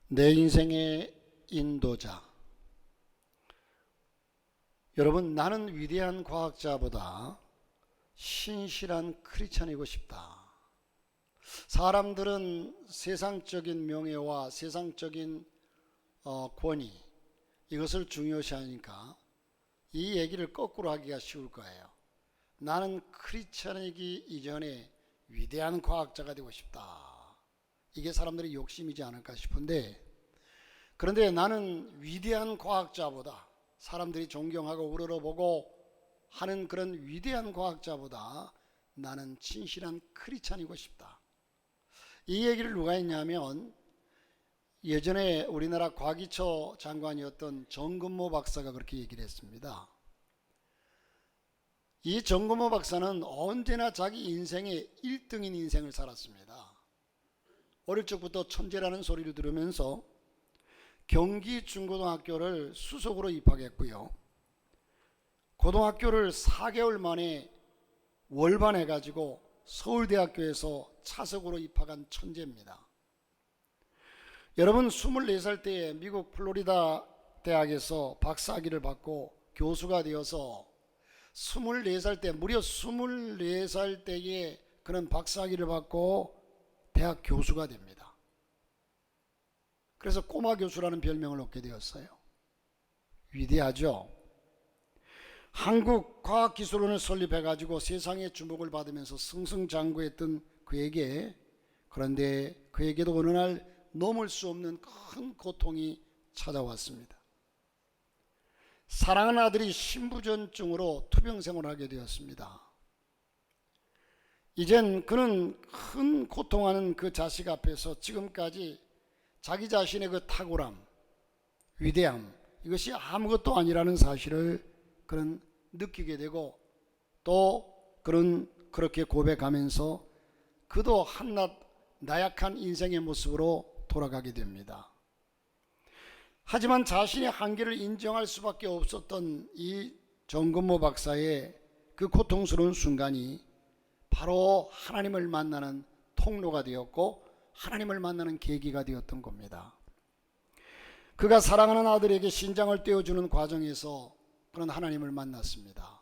내 인생의 인도자. 여러분, 나는 위대한 과학자보다 신실한 크리스찬이고 싶다. 사람들은 세상적인 명예와 세상적인 권위, 이것을 중요시하니까 이 얘기를 거꾸로 하기가 쉬울 거예요. 나는 크리스찬이기 이전에 위대한 과학자가 되고 싶다. 이게 사람들의 욕심이지 않을까 싶은데, 그런데 나는 위대한 과학자보다, 사람들이 존경하고 우러러보고 하는 그런 위대한 과학자보다 나는 진실한 크리스찬이고 싶다. 이 얘기를 누가 했냐면, 예전에 우리나라 과기처 장관이었던 정근모 박사가 그렇게 얘기를 했습니다. 이 정근모 박사는 언제나 자기 인생의 1등인 인생을 살았습니다. 어릴 적부터 천재라는 소리를 들으면서 경기 중고등학교를 수석으로 입학했고요. 고등학교를 4개월 만에 월반해가지고 서울대학교에서 차석으로 입학한 천재입니다. 여러분, 24살 때에 미국 플로리다 대학에서 박사학위를 받고 교수가 되어서 24살 때, 무려 24살 때에 그는 박사학위를 받고 대학 교수가 됩니다. 그래서 꼬마 교수라는 별명을 얻게 되었어요. 위대하죠? 한국과학기술원을 설립해가지고 세상의 주목을 받으면서 승승장구했던 그에게, 그런데 그에게도 어느 날 넘을 수 없는 큰 고통이 찾아왔습니다. 사랑하는 아들이 신부전증으로 투병생활을 하게 되었습니다. 이젠 그는 큰 고통하는 그 자식 앞에서 지금까지 자기 자신의 그 탁월함, 위대함, 이것이 아무것도 아니라는 사실을 그는 느끼게 되고, 또 그는 그렇게 고백하면서 그도 한낱 나약한 인생의 모습으로 돌아가게 됩니다. 하지만 자신의 한계를 인정할 수밖에 없었던 이 정근모 박사의 그 고통스러운 순간이 바로 하나님을 만나는 통로가 되었고 하나님을 만나는 계기가 되었던 겁니다. 그가 사랑하는 아들에게 신장을 떼어주는 과정에서 그는 하나님을 만났습니다.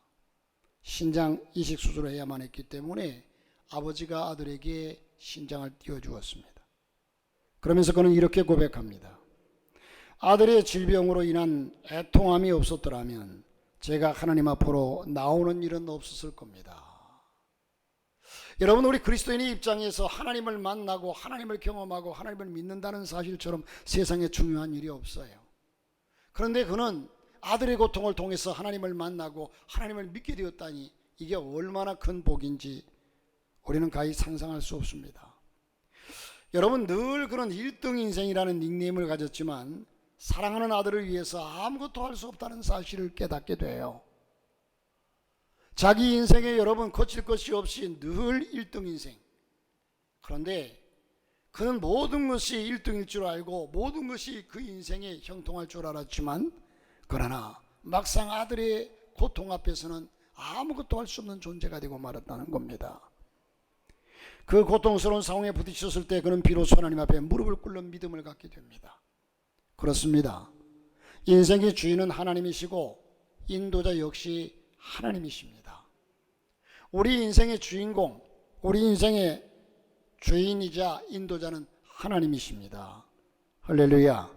신장 이식 수술을 해야만 했기 때문에 아버지가 아들에게 신장을 떼어주었습니다. 그러면서 그는 이렇게 고백합니다. 아들의 질병으로 인한 애통함이 없었더라면 제가 하나님 앞으로 나오는 일은 없었을 겁니다. 여러분, 우리 그리스도인의 입장에서 하나님을 만나고 하나님을 경험하고 하나님을 믿는다는 사실처럼 세상에 중요한 일이 없어요. 그런데 그는 아들의 고통을 통해서 하나님을 만나고 하나님을 믿게 되었다니, 이게 얼마나 큰 복인지 우리는 가히 상상할 수 없습니다. 여러분, 늘 그런 1등 인생이라는 닉네임을 가졌지만 사랑하는 아들을 위해서 아무것도 할 수 없다는 사실을 깨닫게 돼요. 자기 인생에 여러분 거칠 것이 없이 늘 1등 인생. 그런데 그는 모든 것이 1등일 줄 알고 모든 것이 그 인생에 형통할 줄 알았지만, 그러나 막상 아들의 고통 앞에서는 아무것도 할 수 없는 존재가 되고 말았다는 겁니다. 그 고통스러운 상황에 부딪혔을 때 그는 비로소 하나님 앞에 무릎을 꿇는 믿음을 갖게 됩니다. 그렇습니다. 인생의 주인은 하나님이시고 인도자 역시 하나님이십니다. 우리 인생의 주인공, 우리 인생의 주인이자 인도자는 하나님이십니다. 할렐루야.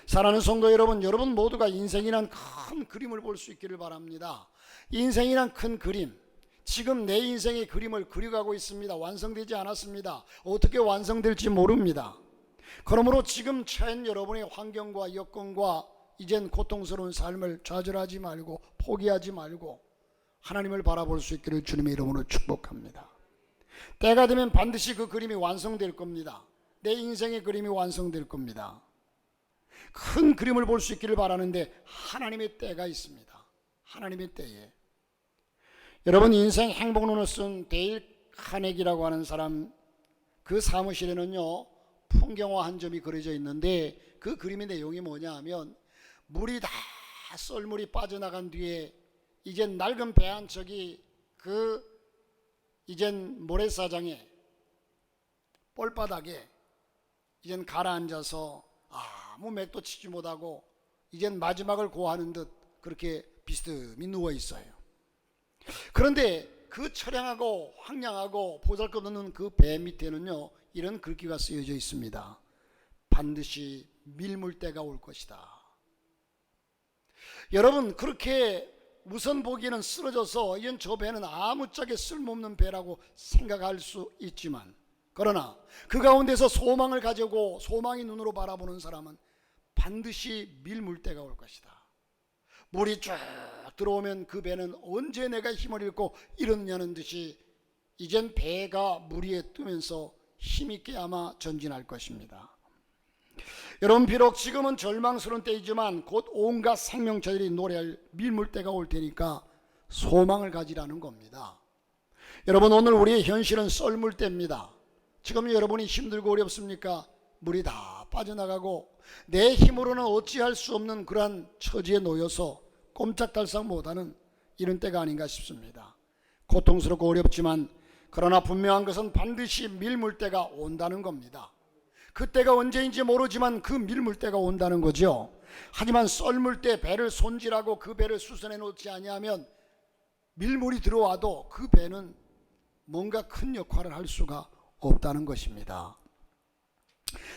사랑하는 성도 여러분, 여러분 모두가 인생이란 큰 그림을 볼 수 있기를 바랍니다. 인생이란 큰 그림, 지금 내 인생의 그림을 그려가고 있습니다. 완성되지 않았습니다. 어떻게 완성될지 모릅니다. 그러므로 지금 처한 여러분의 환경과 여건과 이젠 고통스러운 삶을 좌절하지 말고 포기하지 말고 하나님을 바라볼 수 있기를 주님의 이름으로 축복합니다. 때가 되면 반드시 그 그림이 완성될 겁니다. 내 인생의 그림이 완성될 겁니다. 큰 그림을 볼 수 있기를 바라는데 하나님의 때가 있습니다. 하나님의 때에. 여러분, 인생 행복론을 쓴 데일 카네기라고 하는 사람, 그 사무실에는요 풍경화 한 점이 그려져 있는데, 그 그림의 내용이 뭐냐 하면, 물이 다 썰물이 빠져나간 뒤에 이젠 낡은 배 한 척이 그 이젠 모래사장에 뻘바닥에 이젠 가라앉아서 아무 맥도 치지 못하고 이젠 마지막을 고하는 듯 그렇게 비스듬히 누워 있어요. 그런데 그 처량하고 황량하고 보잘것없는 그 배 밑에는요, 이런 글귀가 쓰여져 있습니다. 반드시 밀물 때가 올 것이다. 여러분, 그렇게 우선 보기에는 쓰러져서 이젠 저 배는 아무짝에 쓸모없는 배라고 생각할 수 있지만, 그러나 그 가운데서 소망을 가지고 소망의 눈으로 바라보는 사람은 반드시 밀물 때가 올 것이다. 물이 쭉 들어오면 그 배는 언제 내가 힘을 잃고 이러느냐는 듯이 이젠 배가 물 위에 뜨면서 힘있게 아마 전진할 것입니다. 여러분, 비록 지금은 절망스러운 때이지만 곧 온갖 생명체들이 노래할 밀물 때가 올 테니까 소망을 가지라는 겁니다. 여러분, 오늘 우리의 현실은 썰물 때입니다. 지금 여러분이 힘들고 어렵습니까? 물이 다 빠져나가고 내 힘으로는 어찌할 수 없는 그러한 처지에 놓여서 꼼짝달싹 못하는 이런 때가 아닌가 싶습니다. 고통스럽고 어렵지만 그러나 분명한 것은 반드시 밀물 때가 온다는 겁니다. 그때가 언제인지 모르지만 그 밀물 때가 온다는 거죠. 하지만 썰물 때 배를 손질하고 그 배를 수선해 놓지 아니하면 밀물이 들어와도 그 배는 뭔가 큰 역할을 할 수가 없다는 것입니다.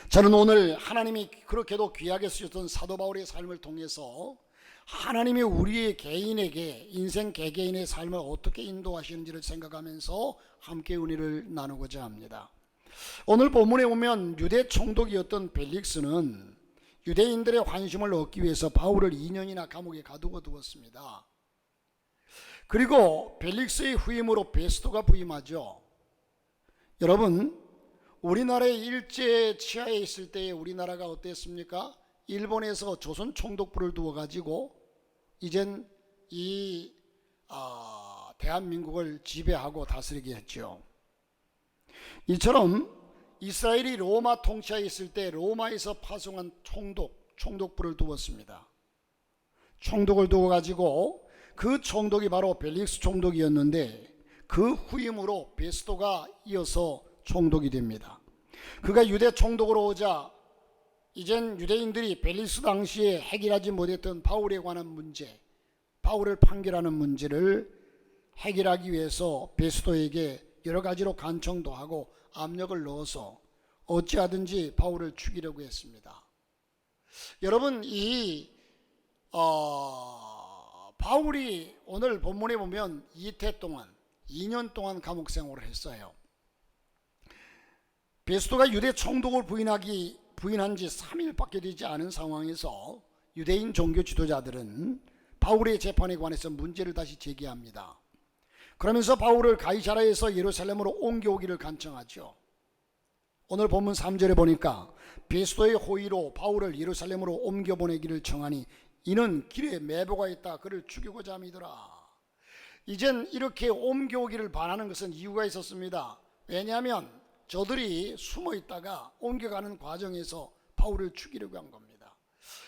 저는 오늘 하나님이 그렇게도 귀하게 쓰셨던 사도 바울의 삶을 통해서 하나님이 우리의 개인에게 인생 개개인의 삶을 어떻게 인도하시는지를 생각하면서 함께 은혜를 나누고자 합니다. 오늘 본문에 보면 유대 총독이었던 벨릭스는 유대인들의 관심을 얻기 위해서 바울을 2년이나 감옥에 가두어 두었습니다. 그리고 벨릭스의 후임으로 베스토가 부임하죠. 여러분, 우리나라의 일제 치하에 있을 때에 우리나라가 어땠습니까? 일본에서 조선 총독부를 두어가지고 이젠 이 대한민국을 지배하고 다스리게 했죠. 이처럼 이스라엘이 로마 통치하에 있을 때 로마에서 파송한 총독부를 두었습니다. 총독을 두어가지고 그 총독이 바로 벨릭스 총독이었는데 그 후임으로 베스토가 이어서 총독이 됩니다. 그가 유대 총독으로 오자 이젠 유대인들이 벨릭스 당시에 해결하지 못했던 바울에 관한 문제, 바울을 판결하는 문제를 해결하기 위해서 베스토에게 여러 가지로 간청도 하고 압력을 넣어서 어찌하든지 바울을 죽이려고 했습니다. 여러분, 바울이 오늘 본문에 보면 이태 동안 2년 동안 감옥 생활을 했어요. 베스토가 유대 총독을 부인한 지 3일밖에 되지 않은 상황에서 유대인 종교 지도자들은 바울의 재판에 관해서 문제를 다시 제기합니다. 그러면서 바울을 가이사랴에서 예루살렘으로 옮겨오기를 간청하죠. 오늘 본문 3절에 보니까 베스토의 호의로 바울을 예루살렘으로 옮겨보내기를 청하니 이는 길에 매보가 있다 그를 죽이고자 함이더라. 이젠 이렇게 옮겨오기를 바라는 것은 이유가 있었습니다. 왜냐하면 저들이 숨어 있다가 옮겨가는 과정에서 바울을 죽이려고 한 겁니다.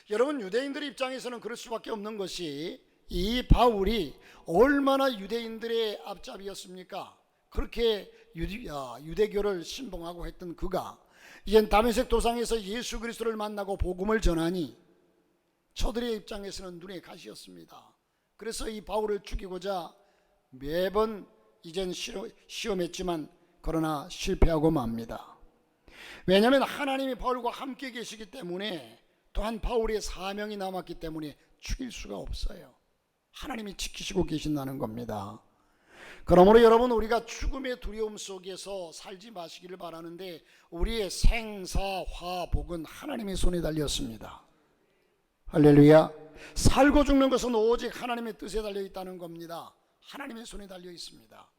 여러분, 유대인들 입장에서는 그럴 수밖에 없는 것이 이 바울이 얼마나 유대인들의 앞잡이였습니까? 그렇게 유대교를 신봉하고 했던 그가 이젠 다메섹 도상에서 예수 그리스도를 만나고 복음을 전하니 저들의 입장에서는 눈에 가시였습니다. 그래서 이 바울을 죽이고자 매번 이젠 시험했지만 그러나 실패하고 맙니다. 왜냐하면 하나님이 바울과 함께 계시기 때문에 또한 바울의 사명이 남았기 때문에 죽일 수가 없어요. 하나님이 지키시고 계신다는 겁니다. 그러므로 여러분, 우리가 죽음의 두려움 속에서 살지 마시기를 바라는데 우리의 생사화복은 하나님의 손에 달렸습니다. 할렐루야. 살고 죽는 것은 오직 하나님의 뜻에 달려 있다는 겁니다. 하나님의 손에 달려 있습니다.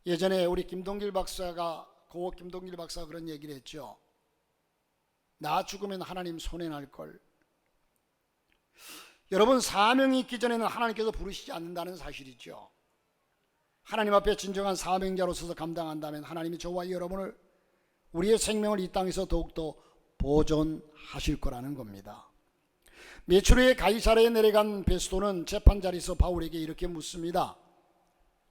예전에 우리 김동길 박사가 그런 얘기를 했죠. 나 죽으면 하나님 손에 날걸. 여러분, 사명이 있기 전에는 하나님께서 부르시지 않는다는 사실이죠. 하나님 앞에 진정한 사명자로서 감당한다면 하나님이 저와 여러분을, 우리의 생명을 이 땅에서 더욱더 보존하실 거라는 겁니다. 며칠 후에 가이사랴에 내려간 베스토는 재판 자리에서 바울에게 이렇게 묻습니다.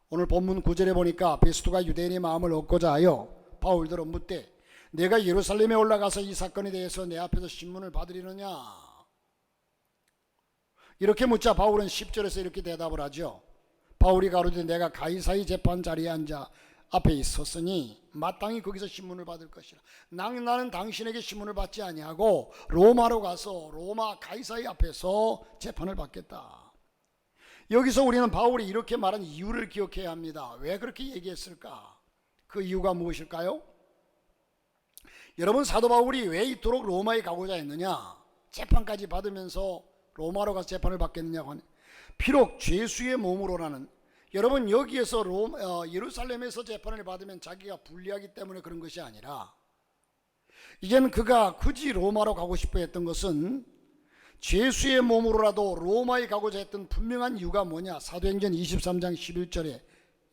오늘 본문 9절에 보니까 베스토가 유대인의 마음을 얻고자 하여 바울들은 묻되 내가 예루살렘에 올라가서 이 사건에 대해서 내 앞에서 신문을 받으리느냐? 이렇게 묻자 바울은 10절에서 이렇게 대답을 하죠. 바울이 가로되 내가 가이사의 재판 자리에 앉아 앞에 있었으니 마땅히 거기서 신문을 받을 것이라. 나는 당신에게 신문을 받지 아니하고 로마로 가서 로마 가이사의 앞에서 재판을 받겠다. 여기서 우리는 바울이 이렇게 말한 이유를 기억해야 합니다. 왜 그렇게 얘기했을까? 그 이유가 무엇일까요? 여러분, 사도 바울이 왜 이토록 로마에 가고자 했느냐? 재판까지 받으면서 로마로 가서 재판을 받겠느냐고 하는, 비록 죄수의 몸으로라는, 여러분 여기에서 예루살렘에서 재판을 받으면 자기가 불리하기 때문에 그런 것이 아니라, 이제는 그가 굳이 로마로 가고 싶어 했던 것은 죄수의 몸으로라도 로마에 가고자 했던 분명한 이유가 뭐냐? 사도행전 23장 11절에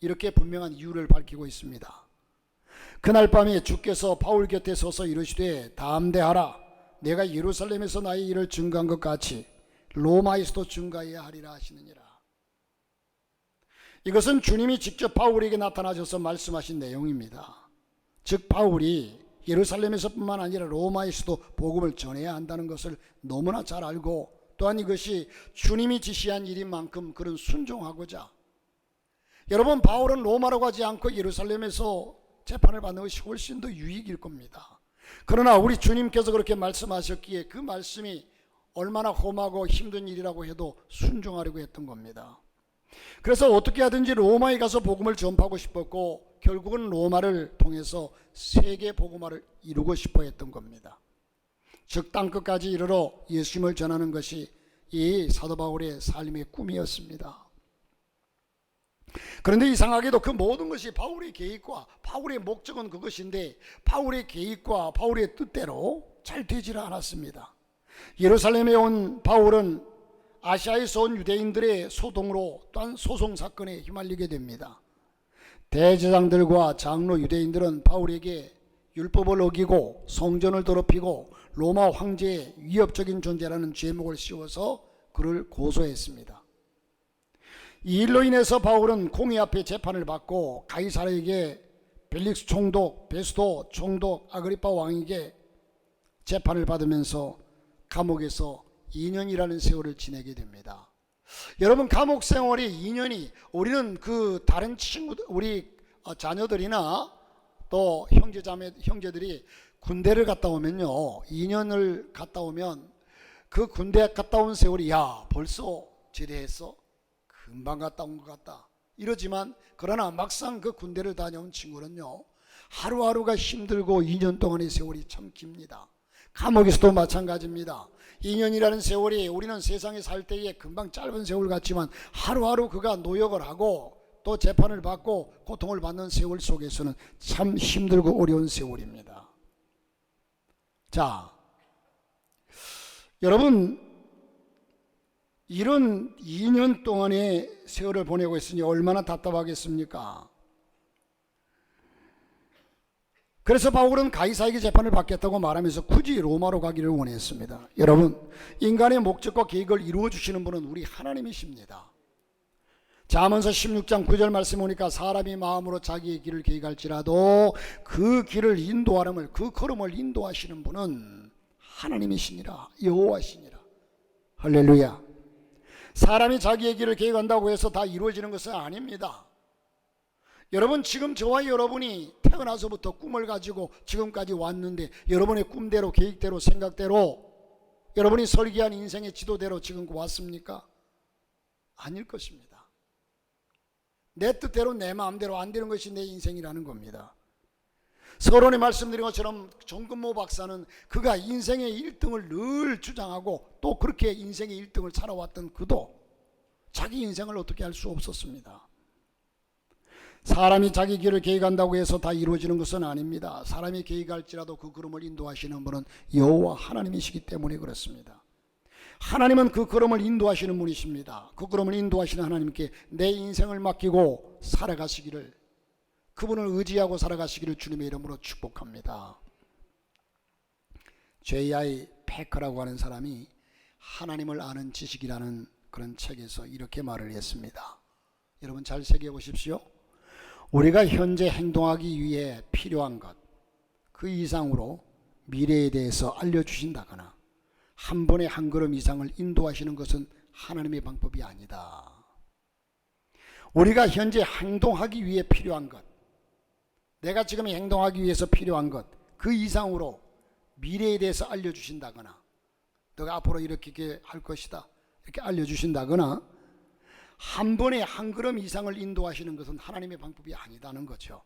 이렇게 분명한 이유를 밝히고 있습니다. 그날 밤에 주께서 바울 곁에 서서 이르시되 담대하라, 내가 예루살렘에서 나의 일을 증거한 것 같이 로마에서도 증거해야 하리라 하시느니라. 이것은 주님이 직접 바울에게 나타나셔서 말씀하신 내용입니다. 즉 바울이 예루살렘에서 뿐만 아니라 로마에서도 복음을 전해야 한다는 것을 너무나 잘 알고, 또한 이것이 주님이 지시한 일인 만큼 그런 순종하고자, 여러분 바울은 로마로 가지 않고 예루살렘에서 재판을 받는 것이 훨씬 더 유익일 겁니다. 그러나 우리 주님께서 그렇게 말씀하셨기에 그 말씀이 얼마나 험하고 힘든 일이라고 해도 순종하려고 했던 겁니다. 그래서 어떻게 하든지 로마에 가서 복음을 전파하고 싶었고, 결국은 로마를 통해서 세계 복음화를 이루고 싶어 했던 겁니다. 즉 땅끝까지 이르러 예수님을 전하는 것이 이 사도 바울의 삶의 꿈이었습니다. 그런데 이상하게도 그 모든 것이 바울의 계획과 바울의 목적은 그것인데, 바울의 계획과 바울의 뜻대로 잘 되질 않았습니다. 예루살렘에 온 바울은 아시아에서 온 유대인들의 소동으로 또한 소송 사건에 휘말리게 됩니다. 대제사장들과 장로 유대인들은 바울에게 율법을 어기고 성전을 더럽히고 로마 황제의 위협적인 존재라는 죄목을 씌워서 그를 고소했습니다. 이 일로 인해서 바울은 공의 앞에 재판을 받고 가이사르에게 벨릭스 총독, 베스도 총독, 아그리파 왕에게 재판을 받으면서 감옥에서 2년이라는 세월을 지내게 됩니다. 여러분, 감옥 생활이 2년이, 우리는 그 다른 친구들, 우리 자녀들이나 또 형제들이 군대를 갔다 오면요, 2년을 갔다 오면 그 군대 갔다 온 세월이, 야 벌써 제대했어? 금방 갔다 온 것 같다 이러지만, 그러나 막상 그 군대를 다녀온 친구는요, 하루하루가 힘들고 2년 동안의 세월이 참 깁니다. 감옥에서도 마찬가지입니다. 2년이라는 세월이 우리는 세상에 살 때에 금방 짧은 세월 같지만, 하루하루 그가 노역을 하고 또 재판을 받고 고통을 받는 세월 속에서는 참 힘들고 어려운 세월입니다. 자, 여러분, 이런 2년 동안의 세월을 보내고 있으니 얼마나 답답하겠습니까? 그래서 바울은 가이사에게 재판을 받겠다고 말하면서 굳이 로마로 가기를 원했습니다. 여러분, 인간의 목적과 계획을 이루어주시는 분은 우리 하나님이십니다. 잠언서 16장 9절 말씀 보니까 사람이 마음으로 자기의 길을 계획할지라도 그 길을 인도하름을, 그 걸음을 인도하시는 분은 하나님이시니라, 여호와시니라. 할렐루야. 사람이 자기의 길을 계획한다고 해서 다 이루어지는 것은 아닙니다. 여러분, 지금 저와 여러분이 태어나서부터 꿈을 가지고 지금까지 왔는데, 여러분의 꿈대로, 계획대로, 생각대로, 여러분이 설계한 인생의 지도대로 지금 왔습니까? 아닐 것입니다. 내 뜻대로 내 마음대로 안 되는 것이 내 인생이라는 겁니다. 서론에 말씀드린 것처럼 정근모 박사는 그가 인생의 1등을 늘 주장하고 또 그렇게 인생의 1등을 살아왔던 그도 자기 인생을 어떻게 할 수 없었습니다. 사람이 자기 길을 계획한다고 해서 다 이루어지는 것은 아닙니다. 사람이 계획할지라도 그 걸음을 인도하시는 분은 여호와 하나님이시기 때문에 그렇습니다. 하나님은 그 걸음을 인도하시는 분이십니다. 그 걸음을 인도하시는 하나님께 내 인생을 맡기고 살아가시기를, 그분을 의지하고 살아가시기를 주님의 이름으로 축복합니다. J.I. 패커라고 하는 사람이 하나님을 아는 지식이라는 그런 책에서 이렇게 말을 했습니다. 여러분 잘 새겨보십시오. 우리가 현재 행동하기 위해 필요한 것, 그 이상으로 미래에 대해서 알려주신다거나 한 번에 한 걸음 이상을 인도하시는 것은 하나님의 방법이 아니다. 우리가 현재 행동하기 위해 필요한 것, 내가 지금 행동하기 위해서 필요한 것, 그 이상으로 미래에 대해서 알려주신다거나 너가 앞으로 이렇게 할 것이다 이렇게 알려주신다거나 한 번에 한 걸음 이상을 인도하시는 것은 하나님의 방법이 아니다는 거죠.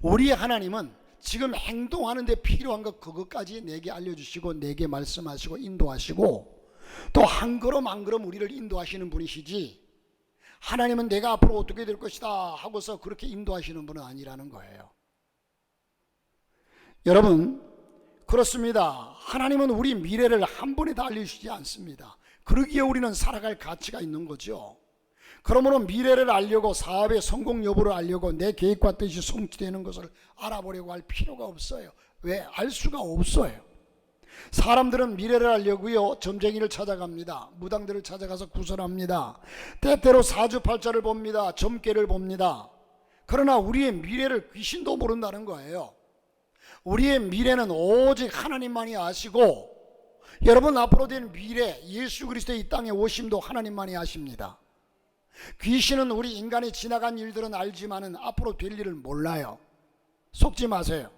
우리의 하나님은 지금 행동하는데 필요한 것 그것까지 내게 알려주시고 내게 말씀하시고 인도하시고 또 한 걸음 한 걸음 우리를 인도하시는 분이시지, 하나님은 내가 앞으로 어떻게 될 것이다 하고서 그렇게 인도하시는 분은 아니라는 거예요. 여러분, 그렇습니다. 하나님은 우리 미래를 한 번에 다 알려주시지 않습니다. 그러기에 우리는 살아갈 가치가 있는 거죠. 그러므로 미래를 알려고, 사업의 성공 여부를 알려고 내 계획과 뜻이 성취되는 것을 알아보려고 할 필요가 없어요. 왜? 알 수가 없어요. 사람들은 미래를 알려고요 점쟁이를 찾아갑니다. 무당들을 찾아가서 구설합니다. 때때로 사주팔자를 봅니다. 점괘를 봅니다. 그러나 우리의 미래를 귀신도 모른다는 거예요. 우리의 미래는 오직 하나님만이 아시고, 여러분 앞으로 된 미래, 예수 그리스도의 이 땅에 오심도 하나님만이 아십니다. 귀신은 우리 인간의 지나간 일들은 알지만은 앞으로 될 일을 몰라요. 속지 마세요.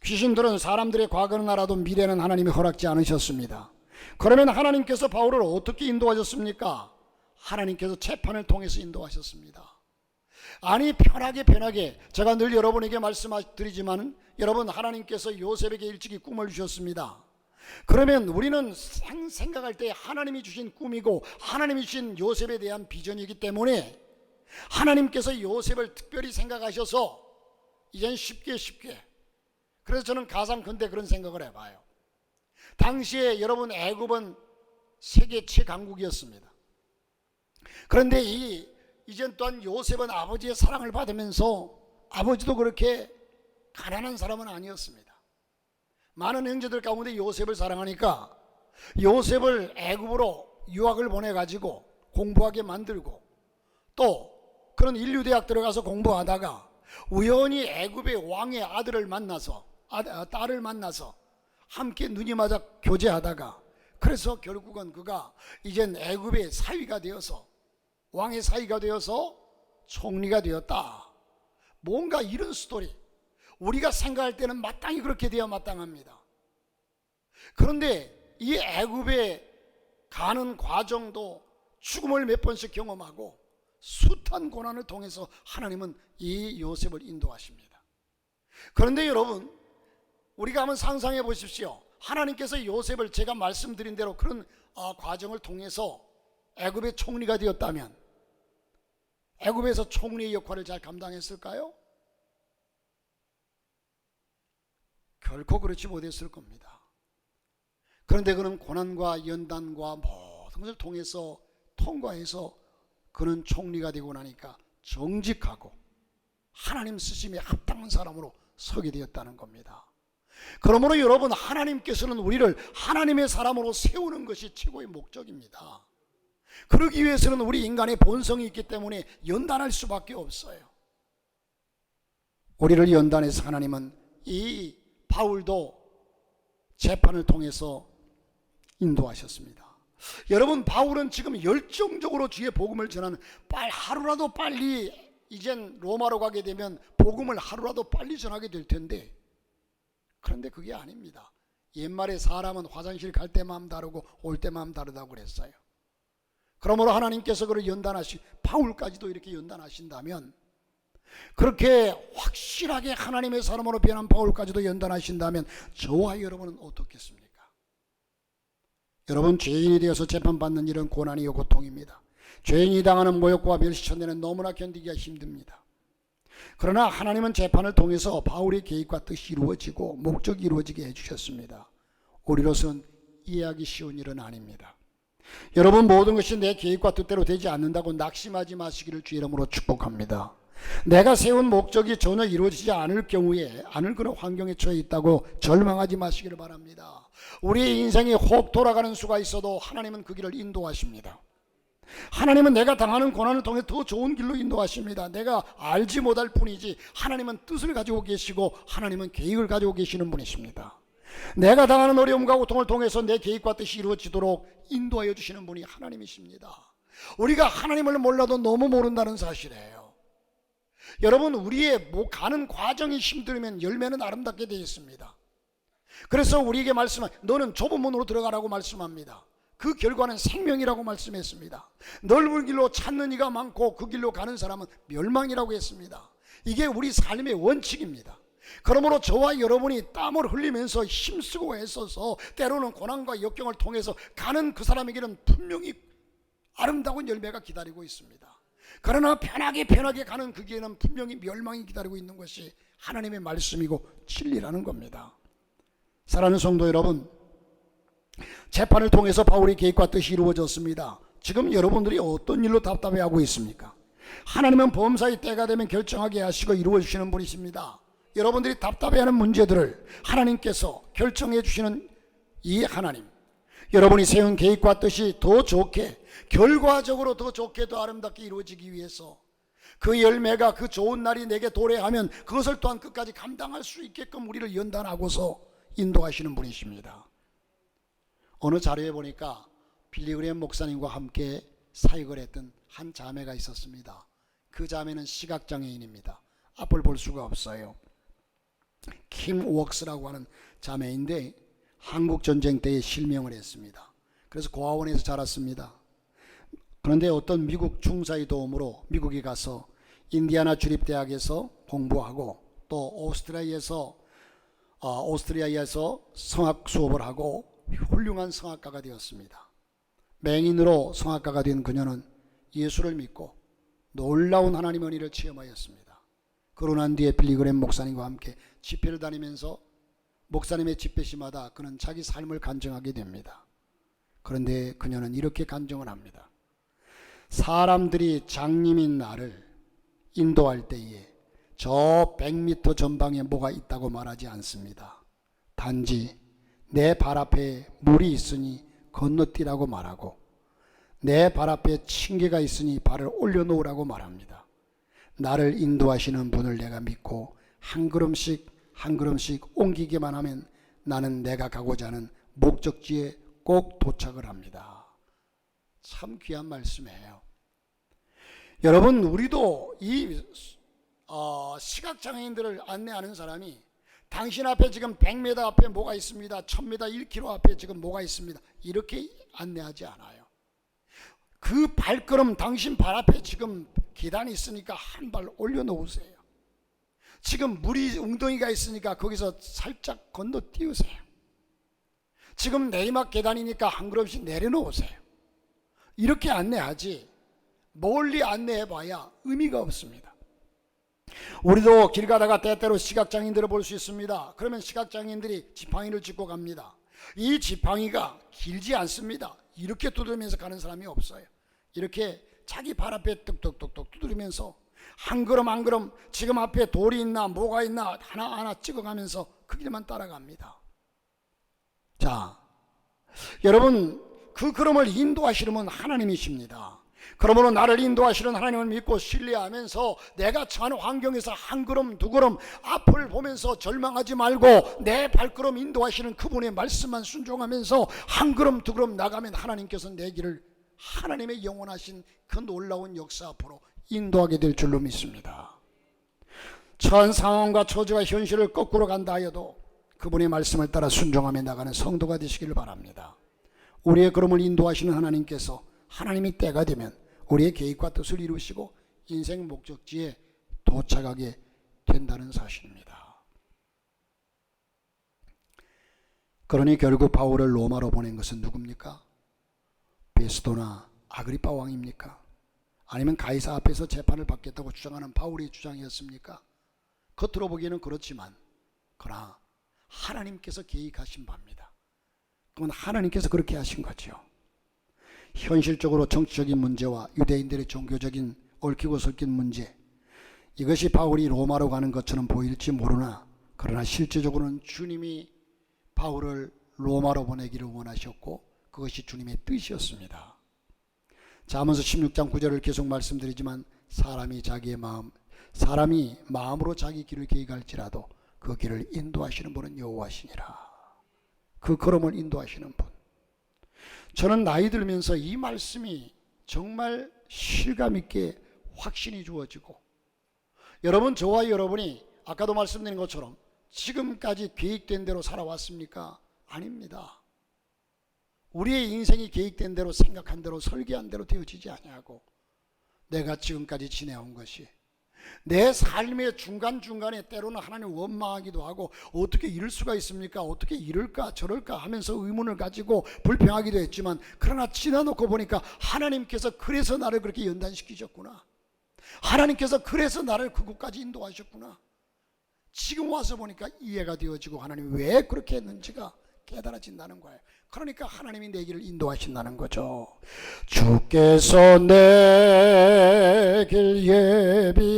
귀신들은 사람들의 과거는 알아도 미래는 하나님이 허락지 않으셨습니다. 그러면 하나님께서 바울을 어떻게 인도하셨습니까? 하나님께서 재판을 통해서 인도하셨습니다. 아니, 편하게 제가 늘 여러분에게 말씀드리지만, 여러분, 하나님께서 요셉에게 일찍이 꿈을 주셨습니다. 그러면 우리는 생각할 때 하나님이 주신 꿈이고 하나님이 주신 요셉에 대한 비전이기 때문에 하나님께서 요셉을 특별히 생각하셔서 이젠 쉽게, 그래서 저는 가상컨대 그런 생각을 해봐요. 당시에 여러분, 애굽은 세계 최강국이었습니다. 그런데 이젠 또한 요셉은 아버지의 사랑을 받으면서 아버지도 그렇게 가난한 사람은 아니었습니다. 많은 형제들 가운데 요셉을 사랑하니까 요셉을 애굽으로 유학을 보내가지고 공부하게 만들고, 또 그런 인류대학 들어가서 공부하다가 우연히 애굽의 왕의 딸을 만나서 함께 눈이 맞아 교제하다가, 그래서 결국은 그가 이젠 애굽의 사위가 되어서, 왕의 사위가 되어서 총리가 되었다. 뭔가 이런 스토리, 우리가 생각할 때는 마땅히 그렇게 되어야 마땅합니다. 그런데 이 애굽에 가는 과정도 죽음을 몇 번씩 경험하고 숱한 고난을 통해서 하나님은 이 요셉을 인도하십니다. 그런데 여러분, 우리가 한번 상상해 보십시오. 하나님께서 요셉을 제가 말씀드린 대로 그런 과정을 통해서 애굽의 총리가 되었다면 애굽에서 총리의 역할을 잘 감당했을까요? 결코 그렇지 못했을 겁니다. 그런데 그는 고난과 연단과 모든 것을 통해서 통과해서 그는 총리가 되고 나니까 정직하고 하나님 쓰심에 합당한 사람으로 서게 되었다는 겁니다. 그러므로 여러분, 하나님께서는 우리를 하나님의 사람으로 세우는 것이 최고의 목적입니다. 그러기 위해서는 우리 인간의 본성이 있기 때문에 연단할 수밖에 없어요. 우리를 연단해서 하나님은 이 바울도 재판을 통해서 인도하셨습니다. 여러분, 바울은 지금 열정적으로 주의 복음을 전하는, 하루라도 빨리 이젠 로마로 가게 되면 복음을 하루라도 빨리 전하게 될 텐데, 그런데 그게 아닙니다. 옛말에 사람은 화장실 갈 때 마음 다르고 올 때 마음 다르다고 그랬어요. 그러므로 하나님께서 그를 바울까지도 이렇게 연단하신다면, 그렇게 확실하게 하나님의 사람으로 변한 바울까지도 연단하신다면 저와 여러분은 어떻겠습니까? 여러분, 죄인이 되어서 재판받는 일은 고난이요 고통입니다. 죄인이 당하는 모욕과 멸시천대는 너무나 견디기가 힘듭니다. 그러나 하나님은 재판을 통해서 바울의 계획과 뜻이 이루어지고 목적이 이루어지게 해주셨습니다. 우리로서는 이해하기 쉬운 일은 아닙니다. 여러분, 모든 것이 내 계획과 뜻대로 되지 않는다고 낙심하지 마시기를 주의 이름으로 축복합니다. 내가 세운 목적이 전혀 이루어지지 않을 경우에, 않을 그런 환경에 처해 있다고 절망하지 마시기를 바랍니다. 우리의 인생이 혹 돌아가는 수가 있어도 하나님은 그 길을 인도하십니다. 하나님은 내가 당하는 고난을 통해 더 좋은 길로 인도하십니다. 내가 알지 못할 뿐이지 하나님은 뜻을 가지고 계시고 하나님은 계획을 가지고 계시는 분이십니다. 내가 당하는 어려움과 고통을 통해서 내 계획과 뜻이 이루어지도록 인도하여 주시는 분이 하나님이십니다. 우리가 하나님을 몰라도 너무 모른다는 사실이에요. 여러분, 우리의 가는 과정이 힘들면 열매는 아름답게 되어 있습니다. 그래서 우리에게 너는 좁은 문으로 들어가라고 말씀합니다. 그 결과는 생명이라고 말씀했습니다. 넓은 길로 찾는 이가 많고 그 길로 가는 사람은 멸망이라고 했습니다. 이게 우리 삶의 원칙입니다. 그러므로 저와 여러분이 땀을 흘리면서 힘쓰고 애써서 때로는 고난과 역경을 통해서 가는 그 사람에게는 분명히 아름다운 열매가 기다리고 있습니다. 그러나 편하게 가는 그 길에는 분명히 멸망이 기다리고 있는 것이 하나님의 말씀이고 진리라는 겁니다. 사랑하는 성도 여러분, 재판을 통해서 바울의 계획과 뜻이 이루어졌습니다. 지금 여러분들이 어떤 일로 답답해하고 있습니까? 하나님은 범사의 때가 되면 결정하게 하시고 이루어주시는 분이십니다. 여러분들이 답답해하는 문제들을 하나님께서 결정해 주시는 이 하나님, 여러분이 세운 계획과 뜻이 더 좋게, 결과적으로 더 좋게, 더 아름답게 이루어지기 위해서 그 열매가 그 좋은 날이 내게 도래하면 그것을 또한 끝까지 감당할 수 있게끔 우리를 연단하고서 인도하시는 분이십니다. 어느 자료에 보니까 빌리그레임 목사님과 함께 사역을 했던 한 자매가 있었습니다. 그 자매는 시각장애인입니다. 앞을 볼 수가 없어요. 킴 웍스라고 하는 자매인데 한국전쟁 때에 실명을 했습니다. 그래서 고아원에서 자랐습니다. 그런데 어떤 미국 중사의 도움으로 미국에 가서 인디아나 주립대학에서 공부하고 또 오스트리아에서 성악 수업을 하고 훌륭한 성악가가 되었습니다. 맹인으로 성악가가 된 그녀는 예수를 믿고 놀라운 하나님의 은혜를 체험하였습니다. 그러고 난 뒤에 빌리그레임 목사님과 함께 집회를 다니면서 목사님의 집회 시마다 그는 자기 삶을 간증하게 됩니다. 그런데 그녀는 이렇게 간증을 합니다. 사람들이 장님인 나를 인도할 때에 저 100m 전방에 뭐가 있다고 말하지 않습니다. 단지 내 발 앞에 물이 있으니 건너뛰라고 말하고 내 발 앞에 층계가 있으니 발을 올려놓으라고 말합니다. 나를 인도하시는 분을 내가 믿고 한 걸음씩 옮기기만 하면 나는 내가 가고자 하는 목적지에 꼭 도착을 합니다. 참 귀한 말씀이에요. 여러분, 우리도 이 시각장애인들을 안내하는 사람이 당신 앞에 지금 100m 앞에 뭐가 있습니다. 1000m, 1km 앞에 지금 뭐가 있습니다. 이렇게 안내하지 않아요. 그 발걸음, 당신 발 앞에 지금 계단이 있으니까 한 발 올려놓으세요. 지금 물이 웅덩이가 있으니까 거기서 살짝 건너뛰으세요. 지금 내리막 계단이니까 한 걸음씩 내려놓으세요. 이렇게 안내하지 멀리 안내해봐야 의미가 없습니다. 우리도 길 가다가 때때로 시각장애인들을 볼 수 있습니다. 그러면 시각장애인들이 지팡이를 짚고 갑니다. 이 지팡이가 길지 않습니다. 이렇게 두드리면서 가는 사람이 없어요. 이렇게 자기 발 앞에 뚝뚝뚝뚝 두드리면서 한 걸음 한 걸음 지금 앞에 돌이 있나 뭐가 있나 하나하나 찍어가면서 그 길만 따라갑니다. 자, 여러분, 그 걸음을 인도하시는 분 하나님이십니다. 그러므로 나를 인도하시는 하나님을 믿고 신뢰하면서 내가 처한 환경에서 한 걸음 두 걸음 앞을 보면서 절망하지 말고 내 발걸음 인도하시는 그분의 말씀만 순종하면서 한 걸음 두 걸음 나가면 하나님께서 내 길을 하나님의 영원하신 그 놀라운 역사 앞으로 인도하게 될 줄로 믿습니다. 처한 상황과 처지와 현실을 거꾸로 간다 하여도 그분의 말씀을 따라 순종하며 나가는 성도가 되시기를 바랍니다. 우리의 걸음을 인도하시는 하나님께서 하나님이 때가 되면 우리의 계획과 뜻을 이루시고 인생 목적지에 도착하게 된다는 사실입니다. 그러니 결국 바울을 로마로 보낸 것은 누굽니까? 베스도나 아그리파 왕입니까? 아니면 가이사 앞에서 재판을 받겠다고 주장하는 바울의 주장이었습니까? 겉으로 보기에는 그렇지만 그러나 하나님께서 계획하신 바입니다. 그건 하나님께서 그렇게 하신 거죠. 현실적으로 정치적인 문제와 유대인들의 종교적인 얽히고 설킨 문제, 이것이 바울이 로마로 가는 것처럼 보일지 모르나 그러나 실제적으로는 주님이 바울을 로마로 보내기를 원하셨고 그것이 주님의 뜻이었습니다. 잠언서 16장 9절을 계속 말씀드리지만 사람이 마음으로 자기 길을 계획할지라도 그 길을 인도하시는 분은 여호와시니라. 그 걸음을 인도하시는 분. 저는 나이 들면서 이 말씀이 정말 실감 있게 확신이 주어지고, 여러분, 저와 여러분이 아까도 말씀드린 것처럼 지금까지 계획된 대로 살아왔습니까? 아닙니다. 우리의 인생이 계획된 대로, 생각한 대로, 설계한 대로 되어지지 아니하고, 내가 지금까지 지내온 것이 내 삶의 중간중간에 때로는 하나님 원망하기도 하고, 어떻게 이럴 수가 있습니까? 어떻게 이럴까 저럴까 하면서 의문을 가지고 불평하기도 했지만, 그러나 지나놓고 보니까 하나님께서 그래서 나를 그렇게 연단시키셨구나, 하나님께서 그래서 나를 그곳까지 인도하셨구나, 지금 와서 보니까 이해가 되어지고 하나님이 왜 그렇게 했는지가 깨달아진다는 거예요. 그러니까 하나님이 내 길을 인도하신다는 거죠. 주께서 내 길 예비하시네.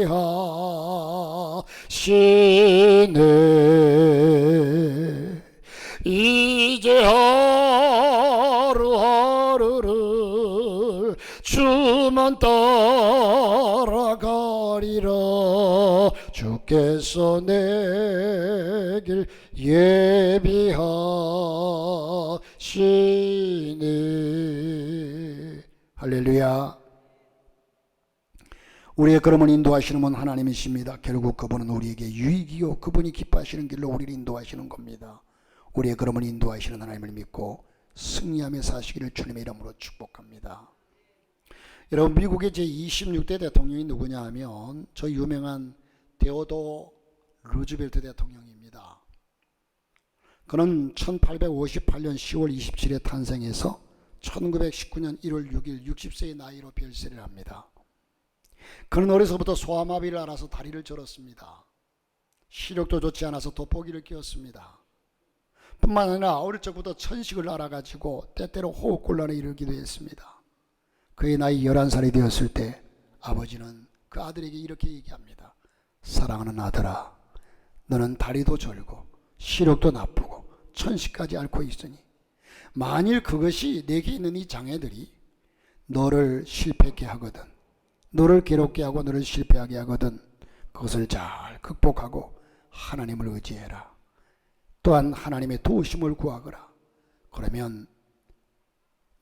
이제 하루하루를 주만 따라가리라. 주께서 내 길 예비하시네. 할렐루야. 우리의 걸음을 인도하시는 분 하나님이십니다. 결국 그분은 우리에게 유익이요 그분이 기뻐하시는 길로 우리를 인도하시는 겁니다. 우리의 걸음을 인도하시는 하나님을 믿고 승리하며 사시기를 주님의 이름으로 축복합니다. 여러분, 미국의 제26대 대통령이 누구냐 하면 저 유명한 데오도 루즈벨트 대통령입니다. 그는 1858년 10월 27일에 탄생해서 1919년 1월 6일 60세의 나이로 별세를 합니다. 그는 어려서부터 소아마비를 앓아서 다리를 절었습니다. 시력도 좋지 않아서 돋보기를 끼웠습니다. 뿐만 아니라 어릴 적부터 천식을 알아가지고 때때로 호흡곤란에 이르기도 했습니다. 그의 나이 11살이 되었을 때 아버지는 그 아들에게 이렇게 얘기합니다. 사랑하는 아들아, 너는 다리도 절고 시력도 나쁘고 천식까지 앓고 있으니 만일 그것이 내게 있는 이 장애들이 너를 실패하게 하거든, 너를 괴롭게 하고 너를 실패하게 하거든, 그것을 잘 극복하고 하나님을 의지해라. 또한 하나님의 도우심을 구하거라. 그러면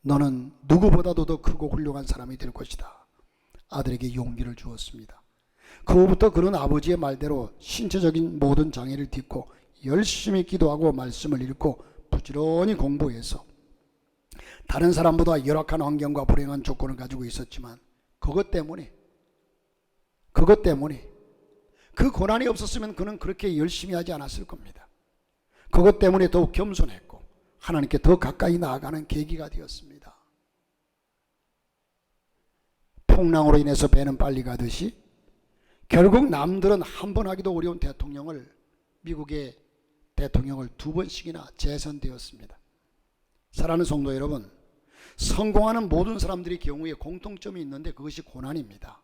너는 누구보다도 더 크고 훌륭한 사람이 될 것이다. 아들에게 용기를 주었습니다. 그 후부터 그는 아버지의 말대로 신체적인 모든 장애를 딛고 열심히 기도하고 말씀을 읽고 부지런히 공부해서 다른 사람보다 열악한 환경과 불행한 조건을 가지고 있었지만 그것 때문에 그 고난이 없었으면 그는 그렇게 열심히 하지 않았을 겁니다. 그것 때문에 더욱 겸손했고 하나님께 더 가까이 나아가는 계기가 되었습니다. 풍랑으로 인해서 배는 빨리 가듯이 결국 남들은 한 번 하기도 어려운 미국의 대통령을 2번씩이나 재선되었습니다. 사랑하는 성도 여러분, 성공하는 모든 사람들의 경우에 공통점이 있는데 그것이 고난입니다.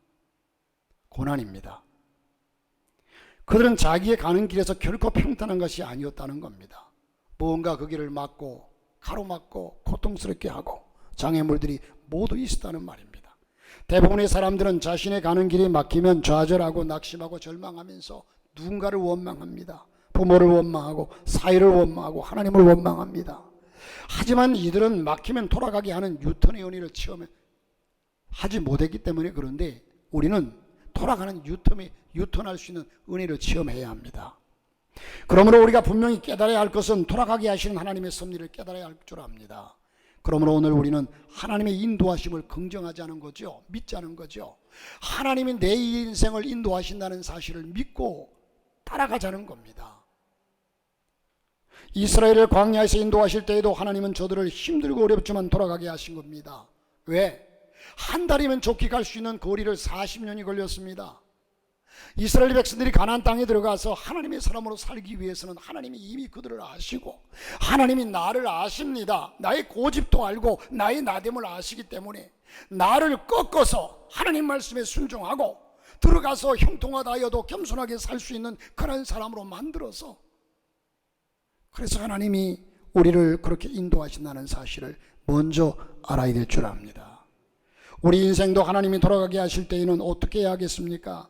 그들은 자기의 가는 길에서 결코 평탄한 것이 아니었다는 겁니다. 무언가 그 길을 막고 가로막고 고통스럽게 하고 장애물들이 모두 있었다는 말입니다. 대부분의 사람들은 자신의 가는 길이 막히면 좌절하고 낙심하고 절망하면서 누군가를 원망합니다. 부모를 원망하고 사회를 원망하고 하나님을 원망합니다. 하지만 이들은 막히면 돌아가게 하는 유턴의 은혜를 체험하지 못했기 때문에 그런데 우리는 돌아가는 유턴할 수 있는 은혜를 체험해야 합니다. 그러므로 우리가 분명히 깨달아야 할 것은 돌아가게 하시는 하나님의 섭리를 깨달아야 할 줄 압니다. 그러므로 오늘 우리는 하나님의 인도하심을 긍정하자는 거죠. 믿자는 거죠. 하나님이 내 인생을 인도하신다는 사실을 믿고 따라가자는 겁니다. 이스라엘을 광야에서 인도하실 때에도 하나님은 저들을 힘들고 어렵지만 돌아가게 하신 겁니다. 왜? 한 달이면 좋게 갈 수 있는 거리를 40년이 걸렸습니다. 이스라엘 백성들이 가나안 땅에 들어가서 하나님의 사람으로 살기 위해서는 하나님이 이미 그들을 아시고 하나님이 나를 아십니다. 나의 고집도 알고 나의 나됨을 아시기 때문에 나를 꺾어서 하나님 말씀에 순종하고 들어가서 형통하다 하여도 겸손하게 살 수 있는 그런 사람으로 만들어서, 그래서 하나님이 우리를 그렇게 인도하신다는 사실을 먼저 알아야 될 줄 압니다. 우리 인생도 하나님이 돌아가게 하실 때에는 어떻게 해야 하겠습니까?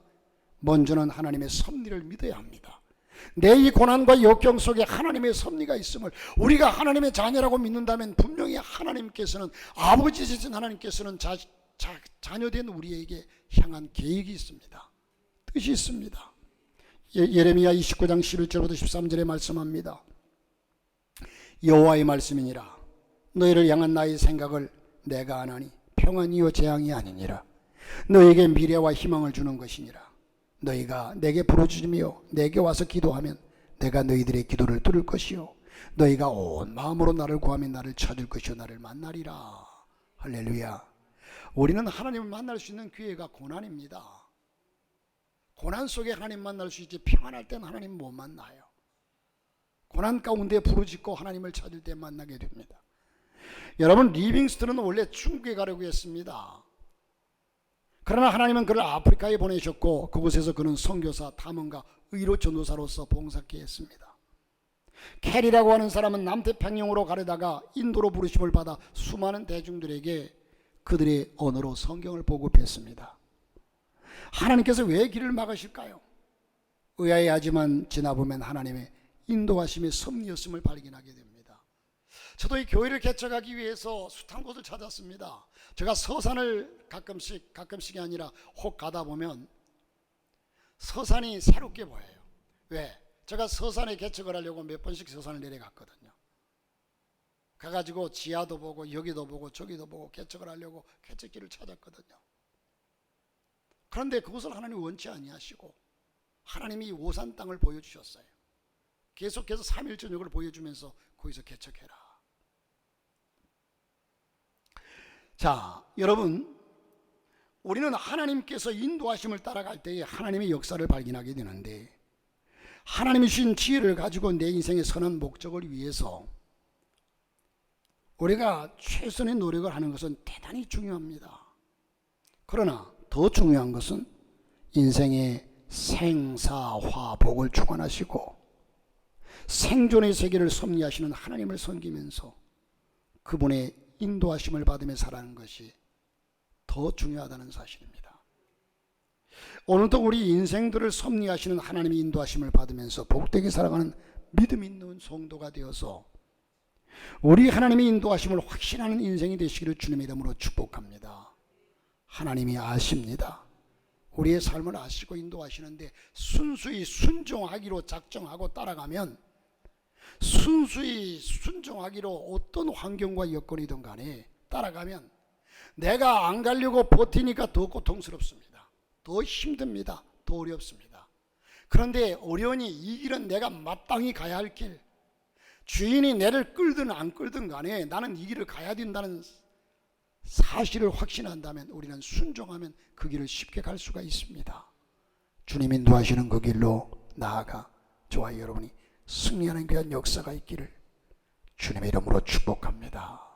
먼저는 하나님의 섭리를 믿어야 합니다. 내 이 고난과 역경 속에 하나님의 섭리가 있음을, 우리가 하나님의 자녀라고 믿는다면 분명히 하나님께서는, 아버지이신 하나님께서는 자녀된 우리에게 향한 계획이 있습니다. 뜻이 있습니다. 예레미야 29장 11절부터 13절에 말씀합니다. 여호와의 말씀이니라. 너희를 향한 나의 생각을 내가 아나니 평안이요 재앙이 아니니라. 너에게 미래와 희망을 주는 것이니라. 너희가 내게 부르짖으며 내게 와서 기도하면 내가 너희들의 기도를 들을 것이요 너희가 온 마음으로 나를 구하면 나를 찾을 것이요 나를 만나리라. 할렐루야. 우리는 하나님을 만날 수 있는 기회가 고난입니다. 고난 속에 하나님 만날 수 있지, 평안할 때는 하나님 못 만나요. 고난 가운데 부르짖고 하나님을 찾을 때 만나게 됩니다. 여러분, 리빙스턴은 원래 중국에 가려고 했습니다. 그러나 하나님은 그를 아프리카에 보내셨고 그곳에서 그는 선교사, 탐험가, 의료 전도사로서 봉사케 했습니다. 캐리라고 하는 사람은 남태평양으로 가려다가 인도로 부르심을 받아 수많은 대중들에게 그들의 언어로 성경을 보급했습니다. 하나님께서 왜 길을 막으실까요? 의아해하지만 지나보면 하나님의 인도하심의 섭리였음을 발견하게 됩니다. 저도 이 교회를 개척하기 위해서 숱한 곳을 찾았습니다. 제가 서산을 가끔씩이 아니라 혹 가다 보면 서산이 새롭게 보여요. 왜? 제가 서산에 개척을 하려고 몇 번씩 서산을 내려갔거든요. 가가지고 지하도 보고 여기도 보고 저기도 보고 개척을 하려고 개척지를 찾았거든요. 그런데 그것을 하나님이 원치 아니하시고 하나님이 오산 땅을 보여주셨어요. 계속해서 3일 저녁을 보여주면서 거기서 개척해라. 자, 여러분, 우리는 하나님께서 인도하심을 따라갈 때에 하나님의 역사를 발견하게 되는데, 하나님이 주신 지혜를 가지고 내 인생의 선한 목적을 위해서 우리가 최선의 노력을 하는 것은 대단히 중요합니다. 그러나 더 중요한 것은 인생의 생사화복을 주관하시고 생존의 세계를 섭리하시는 하나님을 섬기면서 그분의 인도하심을 받으며 살아가는 것이 더 중요하다는 사실입니다. 오늘도 우리 인생들을 섭리하시는 하나님의 인도하심을 받으면서 복되게 살아가는 믿음 있는 성도가 되어서 우리 하나님의 인도하심을 확신하는 인생이 되시기를 주님의 이름으로 축복합니다. 하나님이 아십니다. 우리의 삶을 아시고 인도하시는데 순수히 순종하기로 작정하고 따라가면, 순수히 순종하기로 어떤 환경과 여건이든 간에 따라가면 내가 안 가려고 버티니까 더 고통스럽습니다. 더 힘듭니다. 더 어렵습니다. 그런데 어려우니 이 길은 내가 마땅히 가야 할 길, 주인이 내를 끌든 안 끌든 간에 나는 이 길을 가야 된다는 사실을 확신한다면 우리는 순종하면 그 길을 쉽게 갈 수가 있습니다. 주님 인도하시는 그 길로 나아가 저와 여러분이 승리하는 귀한 역사가 있기를 주님의 이름으로 축복합니다.